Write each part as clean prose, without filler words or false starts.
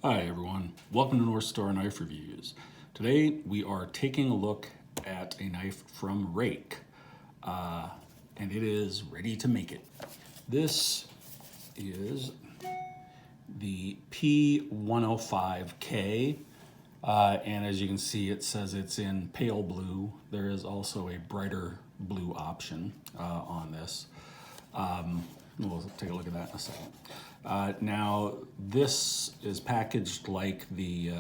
Hi everyone, welcome to North Star Knife Reviews. Today we are taking a look at a knife from Ruike, and it is ready to make it. This is the P105-K, and as you can see it says it's in pale blue. There is also a brighter blue option on this. We'll take a look at that in a second. Now, this is packaged like the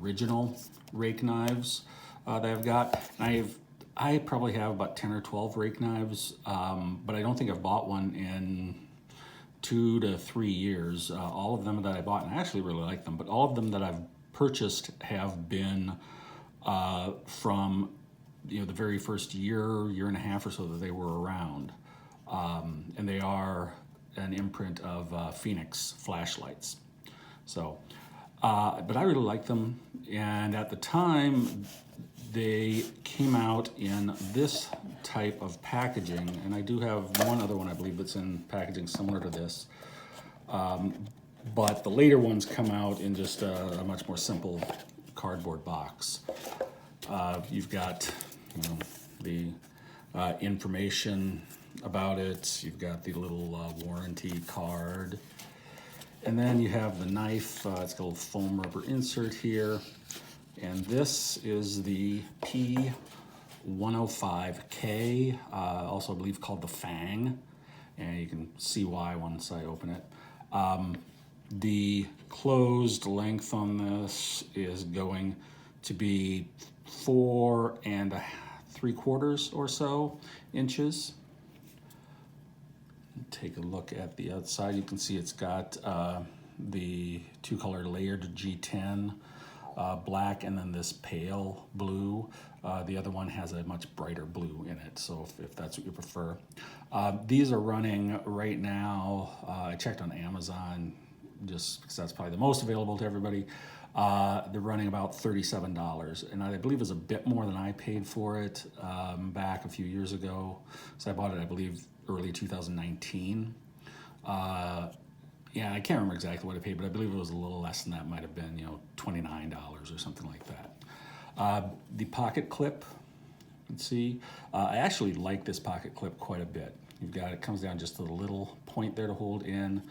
original Ruike knives that I've got. I probably have about 10 or 12 Ruike knives, but I don't think I've bought one in 2 to 3 years. All of them that I bought, and I actually really like them, but all of them that I've purchased have been from the very first year and a half or so that they were around. And they are an imprint of Phoenix flashlights. So, but I really like them. And at the time, they came out in this type of packaging. And I do have one other one, I believe, that's in packaging similar to this. But the later ones come out in just a much more simple cardboard box. You've got, the information about it. You've got the little warranty card, and then you have the knife. It's got a little foam rubber insert here, and this is the P105-K, also I believe called the Fang, and you can see why once I open it. The closed length on this is going to be 4 3/4 or so inches. Take a look at the outside. You can see it's got the two-color layered G10 black, and then this pale blue. The other one has a much brighter blue in it, so if that's what you prefer. These are running right now. I checked on Amazon just because that's probably the most available to everybody. They're running about $37, and I believe it's a bit more than I paid for it back a few years ago. So I bought it, I believe, early 2019. Yeah, I can't remember exactly what I paid, but I believe it was a little less than that. Might have been, $29 or something like that. The pocket clip, let's see. I actually like this pocket clip quite a bit. It comes down just to the little point there to hold in,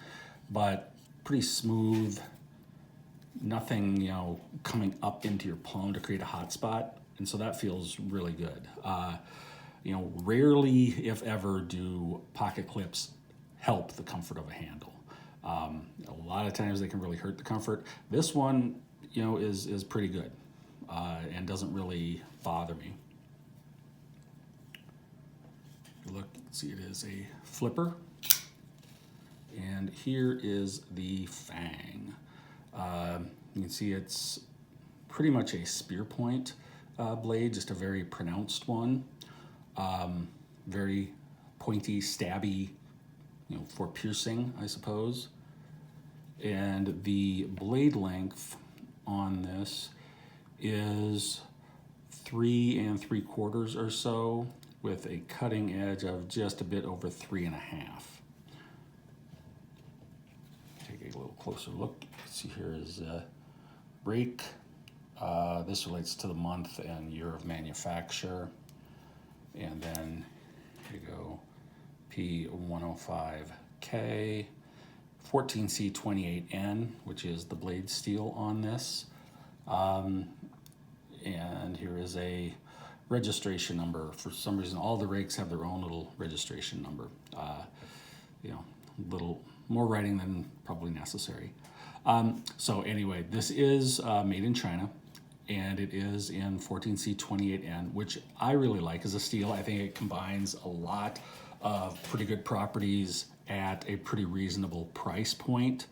but pretty smooth. Nothing, coming up into your palm to create a hot spot, and so that feels really good. Rarely, if ever, do pocket clips help the comfort of a handle. A lot of times they can really hurt the comfort. This one, is pretty good and doesn't really bother me. Look, see, it is a flipper, and here is the Fang. You can see it's pretty much a spear point blade, just a very pronounced one. Very pointy, stabby, for piercing, I suppose. And the blade length on this is 3 3/4 or so, with a cutting edge of just a bit over 3.5. Take a little closer look. See, here is Ruike. This relates to the month and year of manufacture. And then here you go, P105-K, 14C28N, which is the blade steel on this. And here is a registration number. For some reason, all the Ruikes have their own little registration number. A little more writing than probably necessary. So anyway, this is made in China, and it is in 14C28N, which I really like as a steel. I think it combines a lot of pretty good properties at a pretty reasonable price point.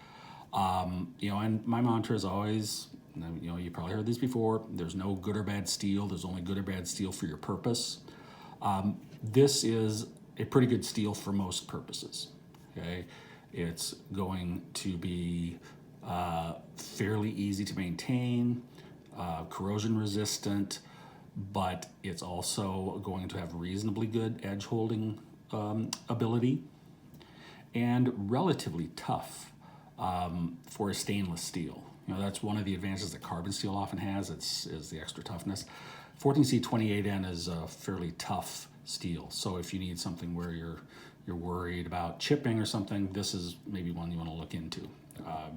And my mantra is always, you probably heard this before, there's no good or bad steel, there's only good or bad steel for your purpose. This is a pretty good steel for most purposes, okay? It's going to be fairly easy to maintain, corrosion resistant, but it's also going to have reasonably good edge holding ability, and relatively tough for a stainless steel. That's one of the advantages that carbon steel often has, is the extra toughness. 14C28N is a fairly tough steel, so if you need something where you're worried about chipping or something, this is maybe one you want to look into,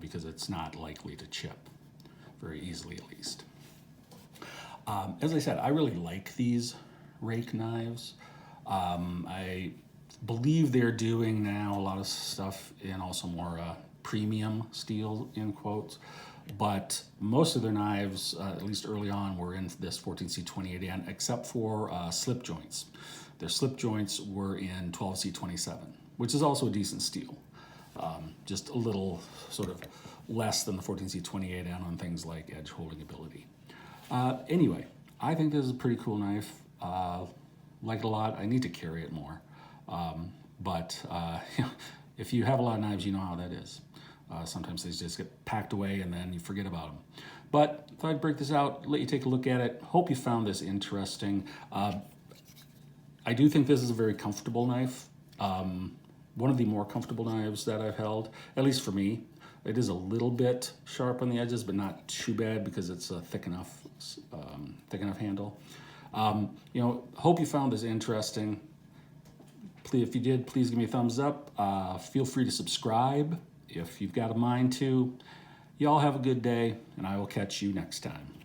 because it's not likely to chip very easily, at least. As I said, I really like these rake knives. I believe they're doing now a lot of stuff in also more premium steel, in quotes, but most of their knives, at least early on, were in this 14C28N, except for slip joints. Their slip joints were in 12C27, which is also a decent steel. Just a little sort of less than the 14C28N on things like edge holding ability. Anyway, I think this is a pretty cool knife. Like it a lot. I need to carry it more. But if you have a lot of knives, you know how that is. Sometimes they just get packed away and then you forget about them. But thought I'd break this out, let you take a look at it. Hope you found this interesting. I do think this is a very comfortable knife. One of the more comfortable knives that I've held, at least for me. It is a little bit sharp on the edges, but not too bad because it's a thick enough handle. Hope you found this interesting. If you did, please give me a thumbs up. Feel free to subscribe if you've got a mind to. Y'all have a good day, and I will catch you next time.